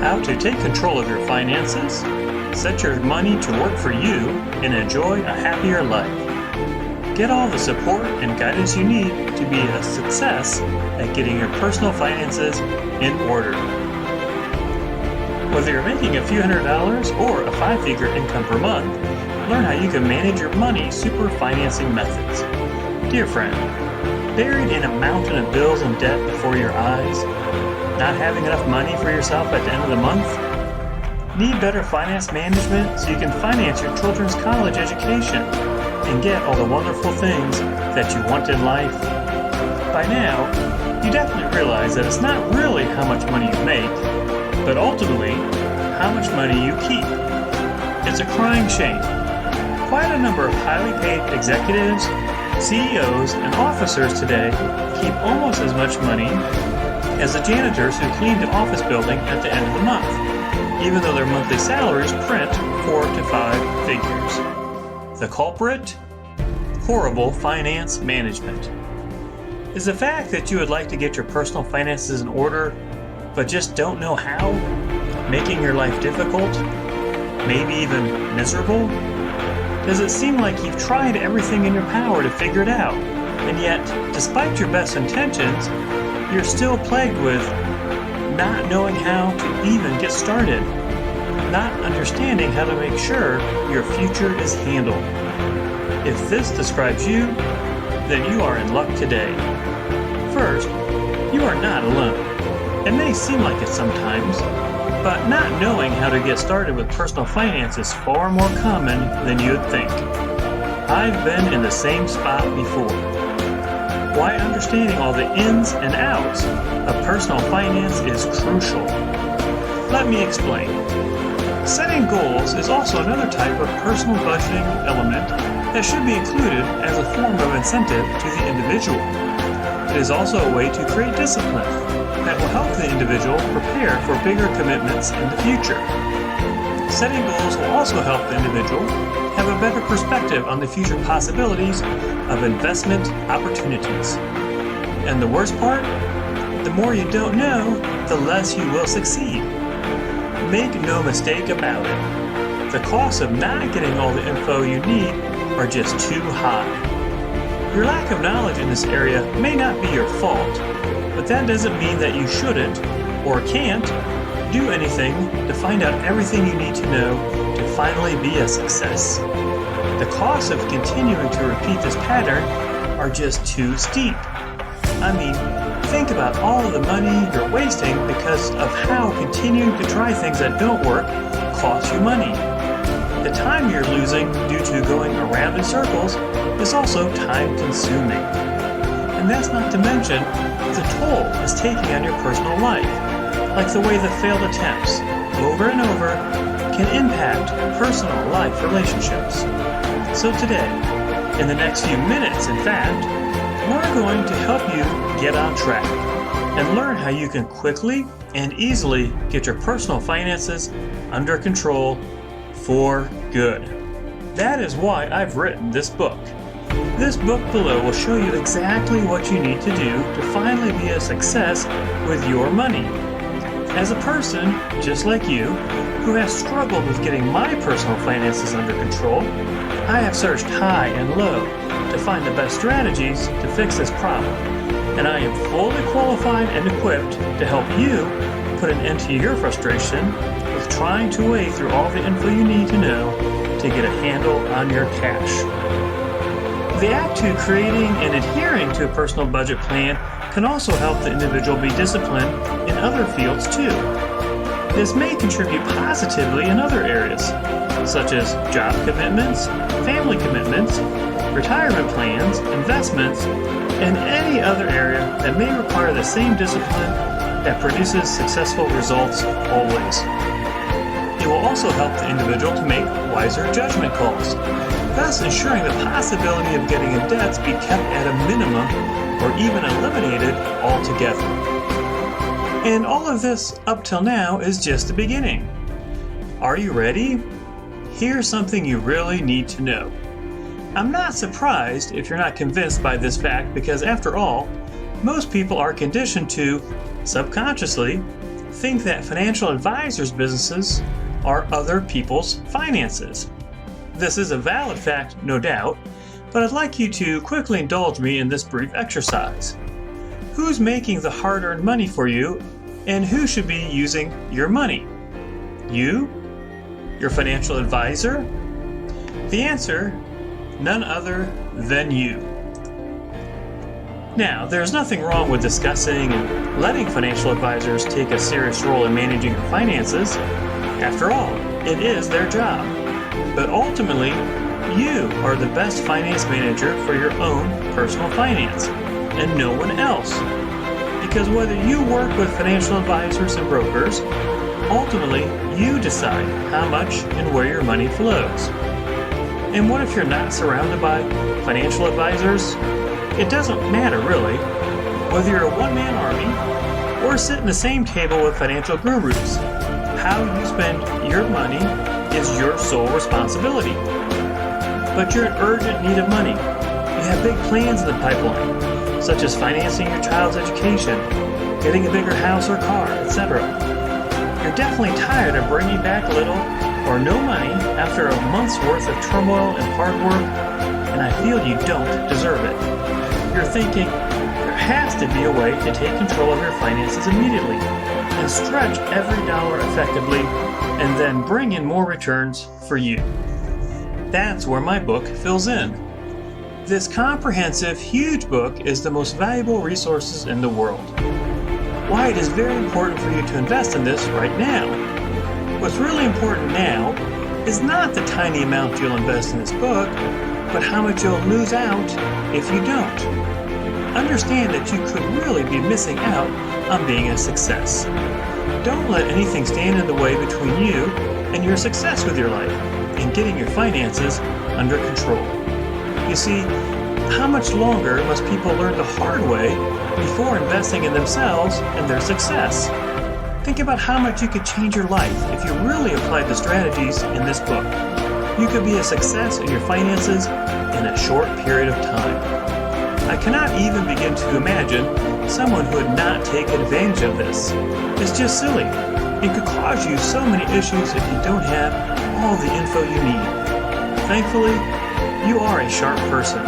How to take control of your finances, set your money to work for you, and enjoy a happier life. Get all the support and guidance you need to be a success at getting your personal finances in order. Whether you're making a few $100s or a 5-figure income per month, learn how you can manage your money super financing methods. Dear friend, buried in a mountain of bills and debt before your eyes, not having enough money for yourself at the end of the month? Need better finance management so you can finance your children's college education and get all the wonderful things that you want in life? By now, you definitely realize that it's not really how much money you make, but ultimately, how much money you keep. It's a crying shame. Quite a number of highly paid executives, CEOs, and officers today keep almost as much money as the janitors who clean the office building at the end of the month, even though their monthly salaries print 4 to 5 figures. The culprit? Horrible finance management. Is the fact that you would like to get your personal finances in order, but just don't know how, making your life difficult, maybe even miserable? Does it seem like you've tried everything in your power to figure it out, and yet, despite your best intentions, you're still plagued with not knowing how to even get started, not understanding how to make sure your future is handled? If this describes you, then you are in luck today. First, you are not alone. It may seem like it sometimes, but not knowing how to get started with personal finance is far more common than you'd think. I've been in the same spot before. Why understanding all the ins and outs of personal finance is crucial. Let me explain. Setting goals is also another type of personal budgeting element that should be included as a form of incentive to the individual. It is also a way to create discipline that will help the individual prepare for bigger commitments in the future. Setting goals will also help the individual have a better perspective on the future possibilities of investment opportunities. And the worst part? The more you don't know, the less you will succeed. Make no mistake about it. The costs of not getting all the info you need are just too high. Your lack of knowledge in this area may not be your fault, but that doesn't mean that you shouldn't or can't do anything to find out everything you need to know to finally be a success. The costs of continuing to repeat this pattern are just too steep. I mean, think about all of the money you're wasting because of how continuing to try things that don't work costs you money. The time you're losing due to going around in circles is also time consuming. And that's not to mention the toll it's taking on your personal life, like the way the failed attempts over and over can impact personal life relationships. So today, in the next few minutes in fact, we're going to help you get on track and learn how you can quickly and easily get your personal finances under control for good. That is why I've written this book. This book below will show you exactly what you need to do to finally be a success with your money. As a person, just like you, who has struggled with getting my personal finances under control, I have searched high and low to find the best strategies to fix this problem, and I am fully qualified and equipped to help you put an end to your frustration with trying to wade through all the info you need to know to get a handle on your cash. The act to creating and adhering to a personal budget plan can also help the individual be disciplined in other fields too. This may contribute positively in other areas, such as job commitments, family commitments, retirement plans, investments, and any other area that may require the same discipline that produces successful results always. It will also help the individual to make wiser judgment calls, thus ensuring the possibility of getting in debts be kept at a minimum or even eliminated altogether. And all of this up till now is just the beginning. Are you ready? Here's something you really need to know. I'm not surprised if you're not convinced by this fact because after all, most people are conditioned to, subconsciously, think that financial advisors' businesses are other people's finances. This is a valid fact, no doubt, but I'd like you to quickly indulge me in this brief exercise. Who's making the hard-earned money for you, and who should be using your money? You? Your financial advisor? The answer, none other than you. Now, there's nothing wrong with discussing and letting financial advisors take a serious role in managing your finances. After all, it is their job. But ultimately, you are the best finance manager for your own personal finance, and no one else. Because whether you work with financial advisors and brokers, ultimately you decide how much and where your money flows. And what if you're not surrounded by financial advisors? It doesn't matter really, whether you're a one-man army or sit in the same table with financial gurus. How you spend your money is your sole responsibility. But you're in urgent need of money. You have big plans in the pipeline, such as financing your child's education, getting a bigger house or car, etc. You're definitely tired of bringing back little or no money after a month's worth of turmoil and hard work, and I feel you don't deserve it. You're thinking, there has to be a way to take control of your finances immediately and stretch every dollar effectively and then bring in more returns for you. That's where my book fills in. This comprehensive, huge book is the most valuable resources in the world. Why it is very important for you to invest in this right now. What's really important now is not the tiny amount you'll invest in this book, but how much you'll lose out if you don't. Understand that you could really be missing out on being a success. Don't let anything stand in the way between you and your success with your life and getting your finances under control. You see, how much longer must people learn the hard way before investing in themselves and their success? Think about how much you could change your life if you really applied the strategies in this book. You could be a success in your finances in a short period of time. I cannot even begin to imagine someone who would not take advantage of this. It's just silly. It could cause you so many issues if you don't have all the info you need. Thankfully, you are a sharp person.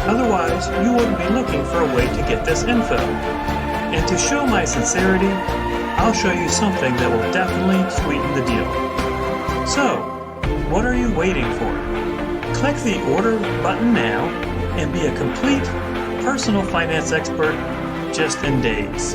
Otherwise, you wouldn't be looking for a way to get this info. And to show my sincerity, I'll show you something that will definitely sweeten the deal. So, what are you waiting for? Click the order button now and be a complete personal finance expert just in days.